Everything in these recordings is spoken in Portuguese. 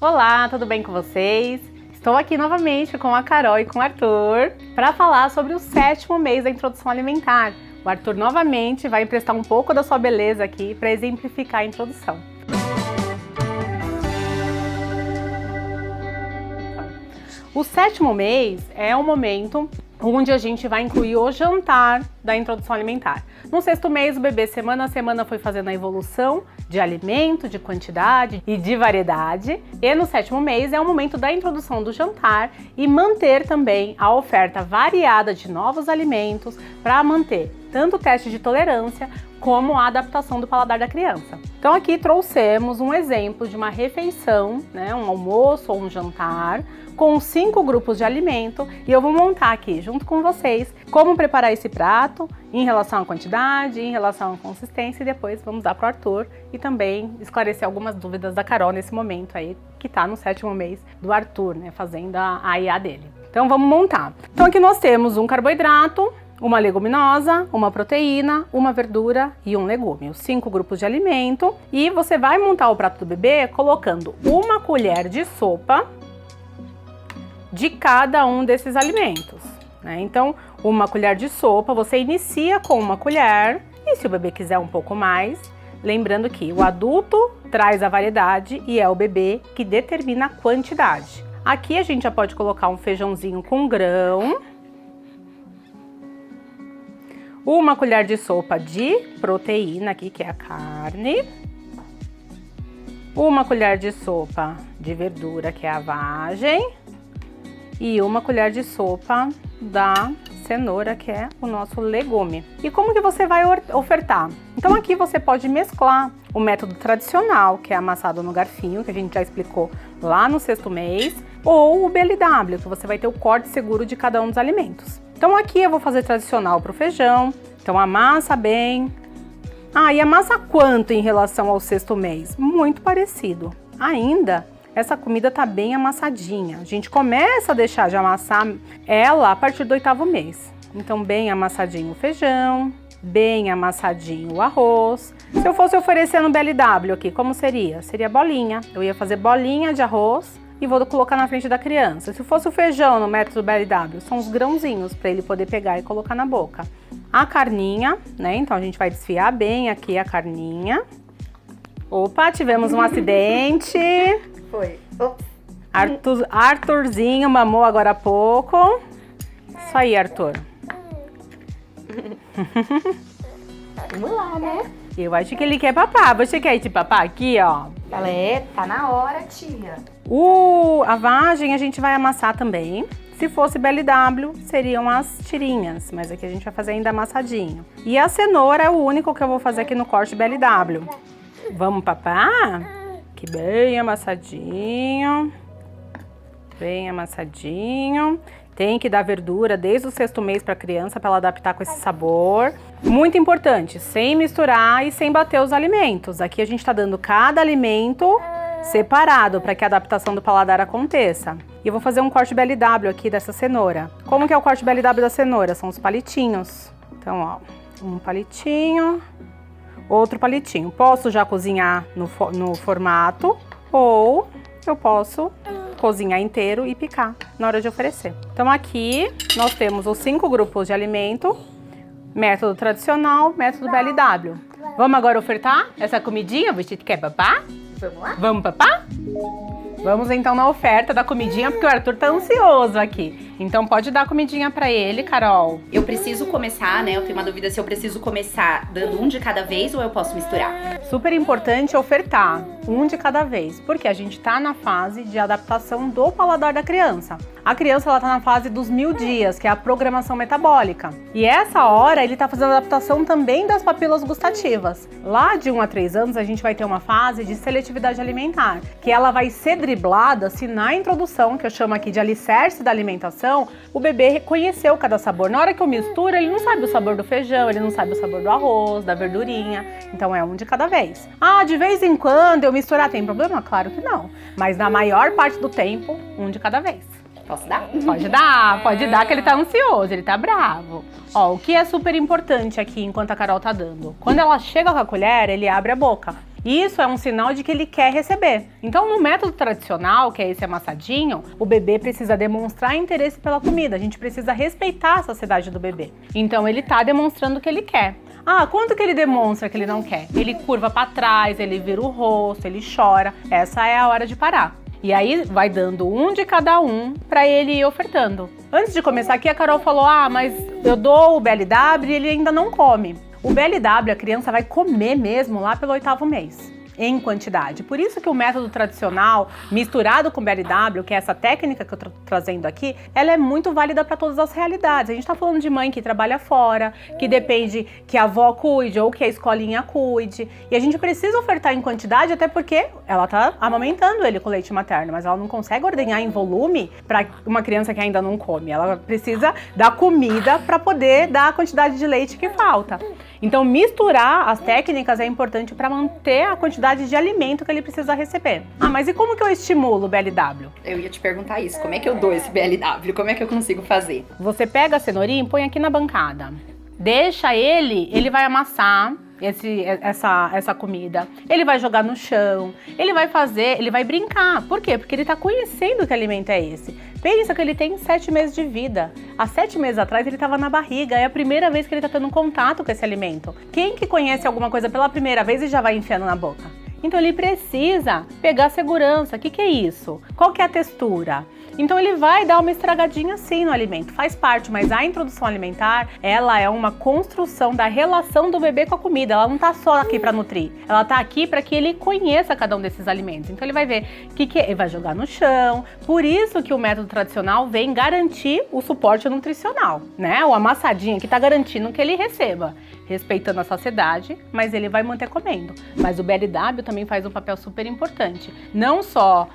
Olá, tudo bem com vocês? Estou aqui novamente com a Carol e com o Arthur para falar sobre o 7º mês da introdução alimentar. O Arthur novamente vai emprestar um pouco da sua beleza aqui para exemplificar a introdução. O 7º mês é um momento onde a gente vai incluir o jantar da introdução alimentar. No 6º mês, o bebê semana a semana foi fazendo a evolução de alimento, de quantidade e de variedade. E no 7º mês é o momento da introdução do jantar e manter também a oferta variada de novos alimentos para manter tanto o teste de tolerância como a adaptação do paladar da criança. Então aqui trouxemos um exemplo de uma refeição, um almoço ou um jantar, com 5 grupos de alimento e eu vou montar aqui junto com vocês como preparar esse prato em relação à quantidade, em relação à consistência e depois vamos dar para o Arthur e também esclarecer algumas dúvidas da Carol nesse momento aí que está no 7º mês do Arthur, fazendo a IA dele. Então vamos montar. Então aqui nós temos um carboidrato, uma leguminosa, uma proteína, uma verdura e um legume, os 5 grupos de alimento. E você vai montar o prato do bebê colocando uma colher de sopa de cada um desses alimentos, Então, uma colher de sopa, você inicia com uma colher e se o bebê quiser um pouco mais, lembrando que o adulto traz a variedade e é o bebê que determina a quantidade. Aqui a gente já pode colocar um feijãozinho com grão, uma colher de sopa de proteína aqui, que é a carne, uma colher de sopa de verdura, que é a vagem, e uma colher de sopa da cenoura, que é o nosso legume. E como que você vai ofertar? Então aqui você pode mesclar o método tradicional, que é amassado no garfinho, que a gente já explicou lá no 6º mês, ou o BLW, que você vai ter o corte seguro de cada um dos alimentos. Então aqui eu vou fazer tradicional para o feijão, então amassa bem. E amassa quanto em relação ao 6º mês? Muito parecido. Ainda, essa comida tá bem amassadinha. A gente começa a deixar de amassar ela a partir do 8º mês. Então bem amassadinho o feijão, bem amassadinho o arroz. Se eu fosse oferecer no BLW aqui, como seria? Seria bolinha. Eu ia fazer bolinha de arroz e vou colocar na frente da criança. Se fosse o feijão no método BLW, são os grãozinhos para ele poder pegar e colocar na boca. A carninha, Então a gente vai desfiar bem aqui a carninha. Opa, tivemos um acidente. Foi. Arthurzinho mamou agora há pouco. Isso aí, Arthur. Vamos lá, né? Eu acho que ele quer papar. Você quer ir de papar aqui, ó? Tá na hora, tia. A vagem a gente vai amassar também. Se fosse BLW, seriam as tirinhas, mas aqui a gente vai fazer ainda amassadinho. E a cenoura é o único que eu vou fazer aqui no corte BLW. Vamos papar? Que bem amassadinho. Bem amassadinho. Tem que dar verdura desde o 6º mês para a criança para ela adaptar com esse sabor. Muito importante, sem misturar e sem bater os alimentos. Aqui a gente está dando cada alimento separado para que a adaptação do paladar aconteça. E eu vou fazer um corte BLW aqui dessa cenoura. Como que é o corte BLW da cenoura? São os palitinhos. Então, ó, um palitinho, outro palitinho. Posso já cozinhar no formato ou eu posso cozinhar inteiro e picar na hora de oferecer. Então aqui nós temos os 5 grupos de alimento, método tradicional, método BLW. Vamos agora ofertar essa comidinha? Você quer papar? Vamos lá? Vamos papar? Vamos então na oferta da comidinha, porque o Arthur tá ansioso aqui. Então pode dar comidinha pra ele, Carol. Eu preciso começar, Eu tenho uma dúvida se eu preciso começar dando um de cada vez ou eu posso misturar. Super importante ofertar um de cada vez, porque a gente tá na fase de adaptação do paladar da criança. A criança ela tá na fase dos 1000 dias, que é a programação metabólica. E essa hora ele tá fazendo adaptação também das papilas gustativas. Lá de 1 a 3 anos a gente vai ter uma fase de seletividade alimentar, que ela vai ser driblada se na introdução, que eu chamo aqui de alicerce da alimentação, o bebê reconheceu cada sabor. Na hora que eu misturo, ele não sabe o sabor do feijão, ele não sabe o sabor do arroz, da verdurinha. Então é um de cada vez. De vez em quando eu misturar, tem problema? Claro que não. Mas na maior parte do tempo, um de cada vez. Posso dar? Pode dar que ele tá ansioso, ele tá bravo. O que é super importante aqui enquanto a Carol tá dando? Quando ela chega com a colher, ele abre a boca. Isso é um sinal de que ele quer receber. Então, no método tradicional, que é esse amassadinho, o bebê precisa demonstrar interesse pela comida. A gente precisa respeitar a saciedade do bebê. Então, ele tá demonstrando que ele quer. Ah, quanto que ele demonstra que ele não quer? Ele curva para trás, ele vira o rosto, ele chora. Essa é a hora de parar. E aí vai dando um de cada um para ele ir ofertando. Antes de começar aqui, a Carol falou: ah, mas eu dou o BLW e ele ainda não come. O BLW a criança vai comer mesmo lá pelo 8º mês, em quantidade. Por isso que o método tradicional, misturado com BLW, que é essa técnica que eu tô trazendo aqui, ela é muito válida para todas as realidades. A gente tá falando de mãe que trabalha fora, que depende que a avó cuide ou que a escolinha cuide. E a gente precisa ofertar em quantidade, até porque ela tá amamentando ele com leite materno, mas ela não consegue ordenhar em volume para uma criança que ainda não come. Ela precisa da comida para poder dar a quantidade de leite que falta. Então, misturar as técnicas é importante para manter a quantidade de alimento que ele precisa receber. Ah, mas e como que eu estimulo o BLW? Eu ia te perguntar isso, como é que eu dou esse BLW? Como é que eu consigo fazer? Você pega a cenourinha e põe aqui na bancada. Deixa ele vai amassar essa comida. Ele vai jogar no chão, ele vai brincar. Por quê? Porque ele tá conhecendo que alimento é esse. Pensa que ele tem 7 meses de vida. Há 7 meses atrás ele estava na barriga, é a primeira vez que ele tá tendo contato com esse alimento. Quem que conhece alguma coisa pela primeira vez e já vai enfiando na boca? Então ele precisa pegar segurança. O que é isso? Qual que é a textura? Então ele vai dar uma estragadinha sim no alimento, faz parte, mas a introdução alimentar, ela é uma construção da relação do bebê com a comida, ela não tá só aqui para nutrir, ela tá aqui para que ele conheça cada um desses alimentos. Então ele vai ver ele vai jogar no chão, por isso que o método tradicional vem garantir o suporte nutricional, né? O amassadinho que tá garantindo que ele receba, respeitando a saciedade, mas ele vai manter comendo. Mas o BLW também faz um papel super importante, não só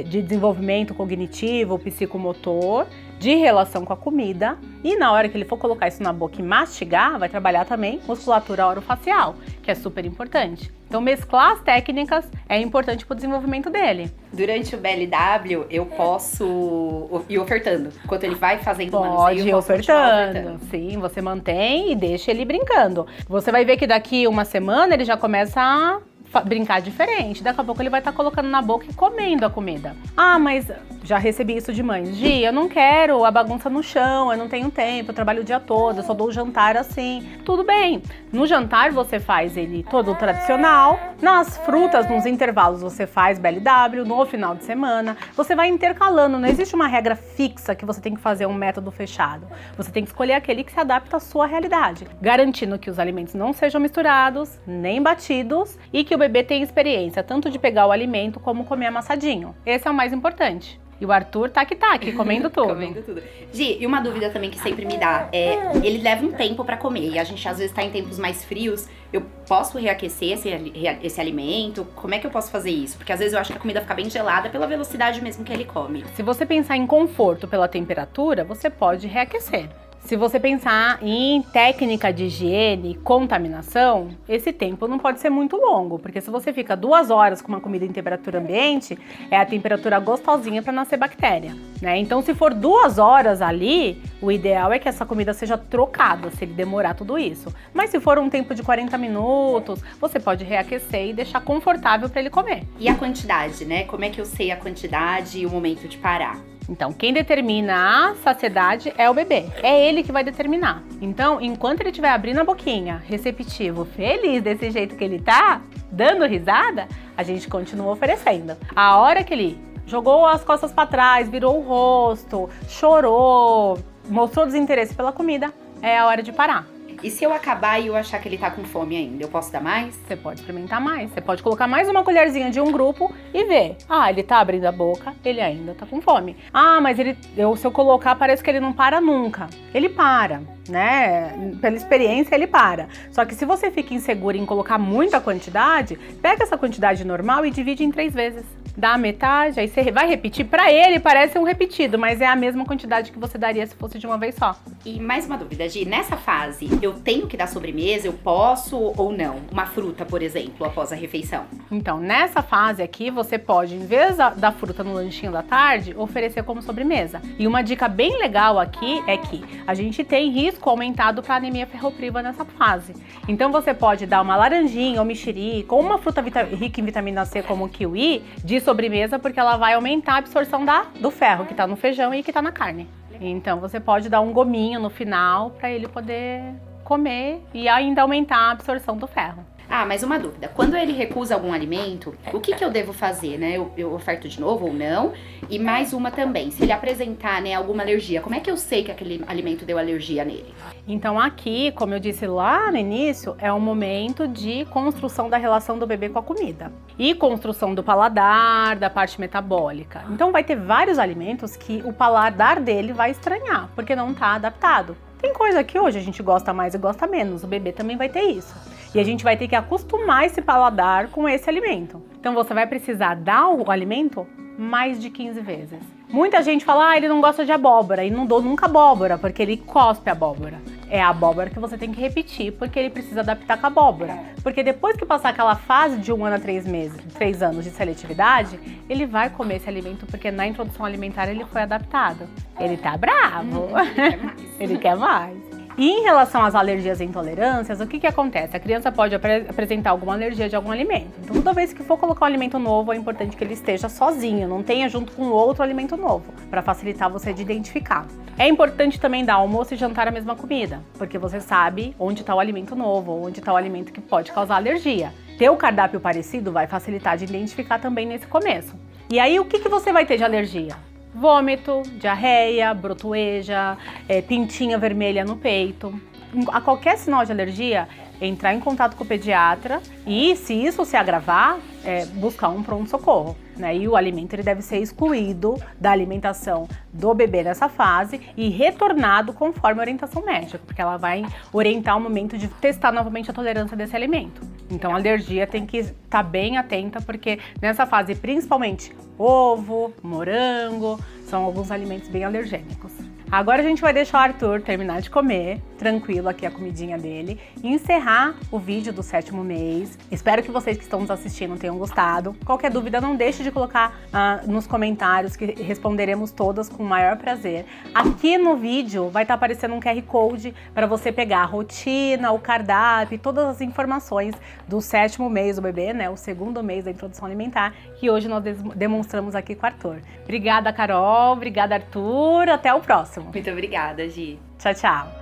de desenvolvimento cognitivo, psicomotor, de relação com a comida, e na hora que ele for colocar isso na boca e mastigar, vai trabalhar também musculatura orofacial, que é super importante. Então mesclar as técnicas é importante para o desenvolvimento dele. Durante o BLW, eu posso ir ofertando. Enquanto ele vai fazendo o manuseio, Pode ir eu posso continuar ofertando. Sim, você mantém e deixa ele brincando. Você vai ver que daqui uma semana ele já começa a brincar diferente. Daqui a pouco ele vai estar colocando na boca e comendo a comida. Ah, mas já recebi isso de mães. Gi, eu não quero a bagunça no chão, eu não tenho tempo, eu trabalho o dia todo, eu só dou o jantar assim. Tudo bem. No jantar você faz ele todo tradicional. Nas frutas, nos intervalos, você faz BLW. No final de semana, você vai intercalando. Não existe uma regra fixa que você tem que fazer um método fechado. Você tem que escolher aquele que se adapta à sua realidade, garantindo que os alimentos não sejam misturados, nem batidos, e que o bebê tenha experiência tanto de pegar o alimento como comer amassadinho. Esse é o mais importante. E o Arthur tá aqui, comendo tudo. Comendo tudo. Gi, e uma dúvida também que sempre me dá ele leva um tempo pra comer, e a gente às vezes tá em tempos mais frios, eu posso reaquecer esse alimento? Como é que eu posso fazer isso? Porque às vezes eu acho que a comida fica bem gelada pela velocidade mesmo que ele come. Se você pensar em conforto pela temperatura, você pode reaquecer. Se você pensar em técnica de higiene e contaminação, esse tempo não pode ser muito longo, porque se você fica 2 horas com uma comida em temperatura ambiente, é a temperatura gostosinha para nascer bactéria, né? Então, se for 2 horas ali, o ideal é que essa comida seja trocada, se ele demorar tudo isso. Mas se for um tempo de 40 minutos, você pode reaquecer e deixar confortável para ele comer. E a quantidade, né? Como é que eu sei a quantidade e o momento de parar? Então, quem determina a saciedade é o bebê. É ele que vai determinar. Então, enquanto ele estiver abrindo a boquinha, receptivo, feliz desse jeito que ele tá, dando risada, a gente continua oferecendo. A hora que ele jogou as costas para trás, virou o rosto, chorou, mostrou desinteresse pela comida, é a hora de parar. E se eu acabar e eu achar que ele tá com fome ainda, eu posso dar mais? Você pode experimentar mais. Você pode colocar mais uma colherzinha de um grupo e ver. Ah, ele tá abrindo a boca, ele ainda tá com fome. Ah, mas se eu colocar, parece que ele não para nunca. Ele para, né? Pela experiência, ele para. Só que se você fica inseguro em colocar muita quantidade, pega essa quantidade normal e divide em 3 vezes. dá a metade, aí você vai repetir. Pra ele parece um repetido, mas é a mesma quantidade que você daria se fosse de uma vez só. E mais uma dúvida, Gi, nessa fase, eu tenho que dar sobremesa, eu posso ou não? Uma fruta, por exemplo, após a refeição. Então, nessa fase aqui, você pode, em vez da fruta no lanchinho da tarde, oferecer como sobremesa. E uma dica bem legal aqui é que a gente tem risco aumentado para anemia ferropriva nessa fase. Então, você pode dar uma laranjinha ou mexerica ou uma fruta rica em vitamina C como o kiwi de sobremesa, porque ela vai aumentar a absorção do ferro que tá no feijão e que tá na carne. Então, você pode dar um gominho no final para ele poder comer e ainda aumentar a absorção do ferro. Ah, mas uma dúvida. Quando ele recusa algum alimento, o que eu devo fazer, né? Eu oferto de novo ou não? E mais uma também, se ele apresentar, né, alguma alergia, como é que eu sei que aquele alimento deu alergia nele? Então aqui, como eu disse lá no início, é um momento de construção da relação do bebê com a comida. E construção do paladar, da parte metabólica. Então vai ter vários alimentos que o paladar dele vai estranhar, porque não está adaptado. Tem coisa que hoje a gente gosta mais e gosta menos, o bebê também vai ter isso. E a gente vai ter que acostumar esse paladar com esse alimento. Então você vai precisar dar o alimento mais de 15 vezes. Muita gente fala, ele não gosta de abóbora, e não dou nunca abóbora, porque ele cospe a abóbora. É a abóbora que você tem que repetir, porque ele precisa adaptar com a abóbora. Porque depois que passar aquela fase de 1 ano a 3 anos de seletividade, ele vai comer esse alimento, porque na introdução alimentar ele foi adaptado. Ele tá bravo, ele quer mais. E em relação às alergias e intolerâncias, o que acontece? A criança pode apresentar alguma alergia de algum alimento. Então, toda vez que for colocar um alimento novo, é importante que ele esteja sozinho, não tenha junto com outro alimento novo, para facilitar você de identificar. É importante também dar almoço e jantar a mesma comida, porque você sabe onde está o alimento novo, onde está o alimento que pode causar alergia. Ter o cardápio parecido vai facilitar de identificar também nesse começo. E aí, o que você vai ter de alergia? Vômito, diarreia, brotoeja, pintinha vermelha no peito. A qualquer sinal de alergia, entrar em contato com o pediatra e, se isso se agravar, buscar um pronto-socorro. Né? E o alimento ele deve ser excluído da alimentação do bebê nessa fase e retornado conforme a orientação médica, porque ela vai orientar o momento de testar novamente a tolerância desse alimento. Então a alergia tem que estar bem atenta, porque nessa fase, principalmente ovo, morango, são alguns alimentos bem alergênicos. Agora a gente vai deixar o Arthur terminar de comer, tranquilo aqui a comidinha dele, e encerrar o vídeo do 7º mês. Espero que vocês que estão nos assistindo tenham gostado. Qualquer dúvida, não deixe de colocar nos comentários, que responderemos todas com o maior prazer. Aqui no vídeo vai estar aparecendo um QR Code para você pegar a rotina, o cardápio, todas as informações do 7º mês do bebê, né? O 2º mês da introdução alimentar, que hoje nós demonstramos aqui com o Arthur. Obrigada, Carol. Obrigada, Arthur. Até o próximo. Muito obrigada, Gi. Tchau, tchau.